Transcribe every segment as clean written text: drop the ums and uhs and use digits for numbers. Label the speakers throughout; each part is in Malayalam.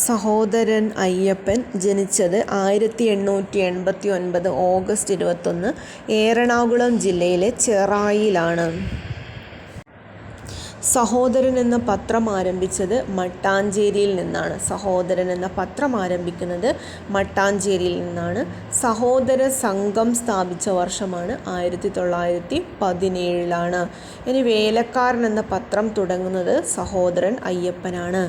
Speaker 1: സഹോദരൻ അയ്യപ്പൻ ജനിച്ചത് 1889 ഓഗസ്റ്റ് 21 എറണാകുളം ജില്ലയിലെ ചെറായിലാണ്. സഹോദരൻ എന്ന പത്രം ആരംഭിച്ചത് മട്ടാഞ്ചേരിയിൽ നിന്നാണ്. സഹോദരൻ എന്ന പത്രം ആരംഭിക്കുന്നത് മട്ടാഞ്ചേരിയിൽ നിന്നാണ്. സഹോദര സംഘം സ്ഥാപിച്ച വർഷമാണ് 1917. ഇനി വേലക്കാരൻ എന്ന പത്രം തുടങ്ങുന്നത് സഹോദരൻ അയ്യപ്പനാണ്.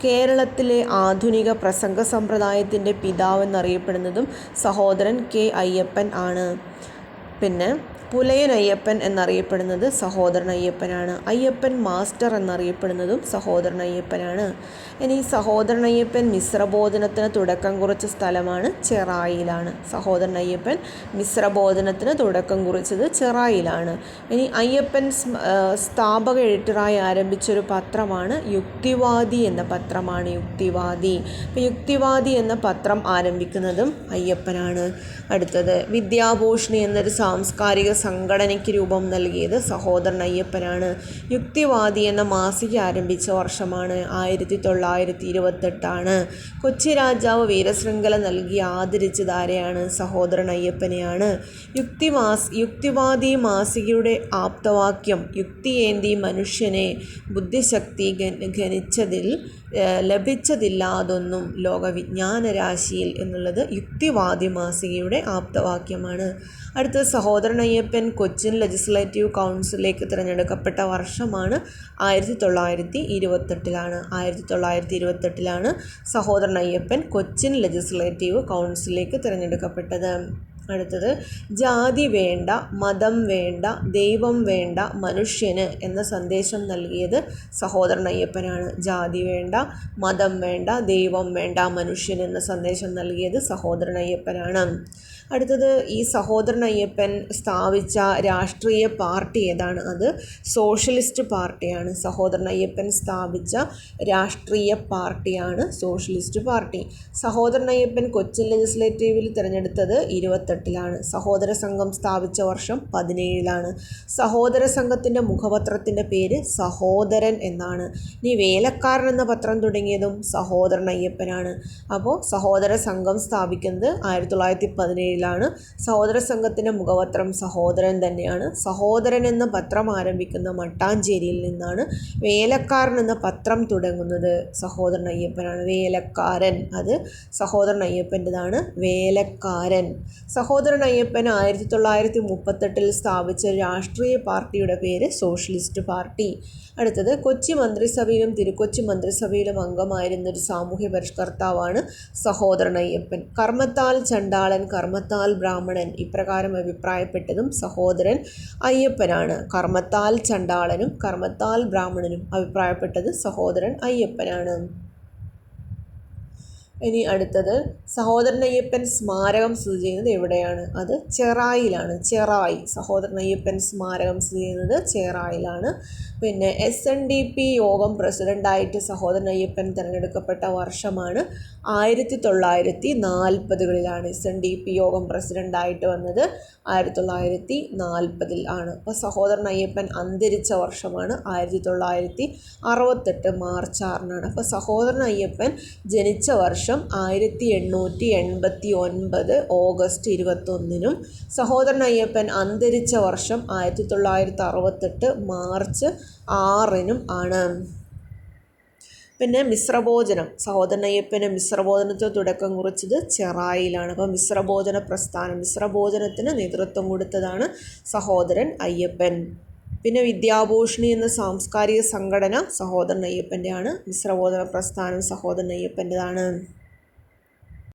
Speaker 1: കേരളത്തിലെ ആധുനിക പ്രസംഗ സമ്പ്രദായത്തിൻ്റെ പിതാവെന്നറിയപ്പെടുന്നതും സഹോദരൻ കെ അയ്യപ്പൻ ആണ്. പിന്നെ പുലയൻ അയ്യപ്പൻ എന്നറിയപ്പെടുന്നത് സഹോദരൻ അയ്യപ്പനാണ്. അയ്യപ്പൻ മാസ്റ്റർ എന്നറിയപ്പെടുന്നതും സഹോദരൻ അയ്യപ്പനാണ്. ഇനി സഹോദരൻ അയ്യപ്പൻ മിശ്രബോധനത്തിന് തുടക്കം കുറിച്ച സ്ഥലമാണ് ചെറായിലാണ്. സഹോദരൻ അയ്യപ്പൻ മിശ്രബോധനത്തിന് തുടക്കം കുറിച്ചത് ചെറായിലാണ്. ഇനി അയ്യപ്പൻ സ്ഥാപക എഡിറ്ററായി ആരംഭിച്ചൊരു പത്രമാണ് യുക്തിവാദി എന്ന പത്രമാണ്. യുക്തിവാദി. അപ്പോൾ യുക്തിവാദി എന്ന പത്രം ആരംഭിക്കുന്നതും അയ്യപ്പനാണ്. അടുത്തത് വിദ്യാഭൂഷണി എന്നൊരു സാംസ്കാരിക സംഘടനയ്ക്ക് രൂപം നൽകിയത് സഹോദരൻ അയ്യപ്പനാണ്. യുക്തിവാദി എന്ന മാസിക ആരംഭിച്ച വർഷമാണ് 1928. കൊച്ചി രാജാവ് വീരശൃംഖല നൽകി ആദരിച്ചത് ആരെയാണ്? സഹോദരൻ അയ്യപ്പനെയാണ്. യുക്തിവാദി മാസികയുടെ ആപ്തവാക്യം യുക്തിയേന്തി മനുഷ്യനെ ബുദ്ധിശക്തി ഘനിച്ചതിൽ ലഭിച്ചതില്ലാതൊന്നും ലോകവിജ്ഞാനരാശിയിൽ എന്നുള്ളത് യുക്തിവാദി മാസികയുടെ ആപ്തവാക്യമാണ്. അടുത്ത സഹോദരൻ അയ്യപ്പൻ കൊച്ചിൻ ലെജിസ്ലേറ്റീവ് കൗൺസിലേക്ക് തിരഞ്ഞെടുക്കപ്പെട്ട വർഷമാണ് 1928. 1928 സഹോദരൻ അയ്യപ്പൻ കൊച്ചിൻ ലെജിസ്ലേറ്റീവ് കൗൺസിലേക്ക് തിരഞ്ഞെടുക്കപ്പെട്ടത്. അടുത്തത് ജാതി വേണ്ട, മതം വേണ്ട, ദൈവം വേണ്ട മനുഷ്യന് എന്ന സന്ദേശം നൽകിയത് സഹോദരൻ അയ്യപ്പനാണ്. ജാതി വേണ്ട, മതം വേണ്ട, ദൈവം വേണ്ട മനുഷ്യന് എന്ന സന്ദേശം നൽകിയത് സഹോദരൻ അയ്യപ്പനാണ്. അടുത്തത് ഈ സഹോദരൻ അയ്യപ്പൻ സ്ഥാപിച്ച രാഷ്ട്രീയ പാർട്ടി ഏതാണ്? അത് സോഷ്യലിസ്റ്റ് പാർട്ടിയാണ്. സഹോദരൻ അയ്യപ്പൻ സ്ഥാപിച്ച രാഷ്ട്രീയ പാർട്ടിയാണ് സോഷ്യലിസ്റ്റ് പാർട്ടി. സഹോദരൻ അയ്യപ്പൻ കൊച്ചിൻ ലെജിസ്ലേറ്റീവിൽ തിരഞ്ഞെടുത്തത് 28. സഹോദര സംഘം സ്ഥാപിച്ച വർഷം 17. സഹോദര സംഘത്തിൻ്റെ മുഖപത്രത്തിൻ്റെ പേര് സഹോദരൻ എന്നാണ്. ഇനി വേലക്കാരൻ എന്ന പത്രം തുടങ്ങിയതും സഹോദരൻ അയ്യപ്പനാണ്. അപ്പോൾ സഹോദര സംഘം സ്ഥാപിക്കുന്നത് 1917. സഹോദര സംഘത്തിൻ്റെ മുഖപത്രം സഹോദരൻ തന്നെയാണ്. സഹോദരൻ എന്ന പത്രം ആരംഭിക്കുന്ന മട്ടാഞ്ചേരിയിൽ നിന്നാണ്. വേലക്കാരൻ എന്ന പത്രം തുടങ്ങുന്നത് സഹോദരൻ അയ്യപ്പനാണ്. വേലക്കാരൻ അത് സഹോദരൻ അയ്യപ്പൻ്റെതാണ്. വേലക്കാരൻ. സഹോദരൻ അയ്യപ്പൻ 1938 സ്ഥാപിച്ച രാഷ്ട്രീയ പാർട്ടിയുടെ പേര് സോഷ്യലിസ്റ്റ് പാർട്ടി. അടുത്തത് കൊച്ചി മന്ത്രിസഭയിലും തിരുക്കൊച്ചി മന്ത്രിസഭയിലും അംഗമായിരുന്നൊരു സാമൂഹ്യ പരിഷ്കർത്താവാണ് സഹോദരൻ അയ്യപ്പൻ. കർമ്മത്താൽ ചണ്ടാളൻ, കർമ്മത്താൽ ബ്രാഹ്മണൻ ഇപ്രകാരം അഭിപ്രായപ്പെട്ടതും സഹോദരൻ അയ്യപ്പനാണ്. കർമ്മത്താൽ ചണ്ടാളനും കർമ്മത്താൽ ബ്രാഹ്മണനും അഭിപ്രായപ്പെട്ടത് സഹോദരൻ അയ്യപ്പനാണ്. ഇനി അടുത്തത് സഹോദരൻ അയ്യപ്പൻ സ്മാരകം സ്ഥിതി ചെയ്യുന്നത് എവിടെയാണ്? അത് ചെറായിലാണ്. ചെറായി. സഹോദരൻ അയ്യപ്പൻ സ്മാരകം സ്ഥിതി ചെയ്യുന്നത് ചെറായിലാണ്. പിന്നെ SNDP യോഗം പ്രസിഡൻ്റായിട്ട് സഹോദരൻ അയ്യപ്പൻ തിരഞ്ഞെടുക്കപ്പെട്ട വർഷമാണ് 1940. SNDP യോഗം പ്രസിഡൻ്റായിട്ട് വന്നത് 1940 ആണ്. അപ്പോൾ സഹോദരൻ അയ്യപ്പൻ അന്തരിച്ച വർഷമാണ് 1968 മാർച്ച് 6. അപ്പോൾ സഹോദരൻ അയ്യപ്പൻ ജനിച്ച വർഷം 1889 ഓഗസ്റ്റ് 21. സഹോദരൻ അയ്യപ്പൻ അന്തരിച്ച വർഷം 1968 മാർച്ച് 6 ആണ്. പിന്നെ മിശ്രഭോജനം. സഹോദരൻ അയ്യപ്പന് മിശ്രഭോജനത്തിന് തുടക്കം കുറിച്ചത് ചെറായിലാണ്. അപ്പോൾ മിശ്രഭോജന പ്രസ്ഥാനം, മിശ്രഭോജനത്തിന് നേതൃത്വം കൊടുത്തതാണ് സഹോദരൻ അയ്യപ്പൻ. പിന്നെ വിദ്യാഭൂഷണി എന്ന സാംസ്കാരിക സംഘടന സഹോദരൻ അയ്യപ്പൻ്റെയാണ്. മിശ്രഭോജന പ്രസ്ഥാനം സഹോദരൻ അയ്യപ്പൻ്റെതാണ്.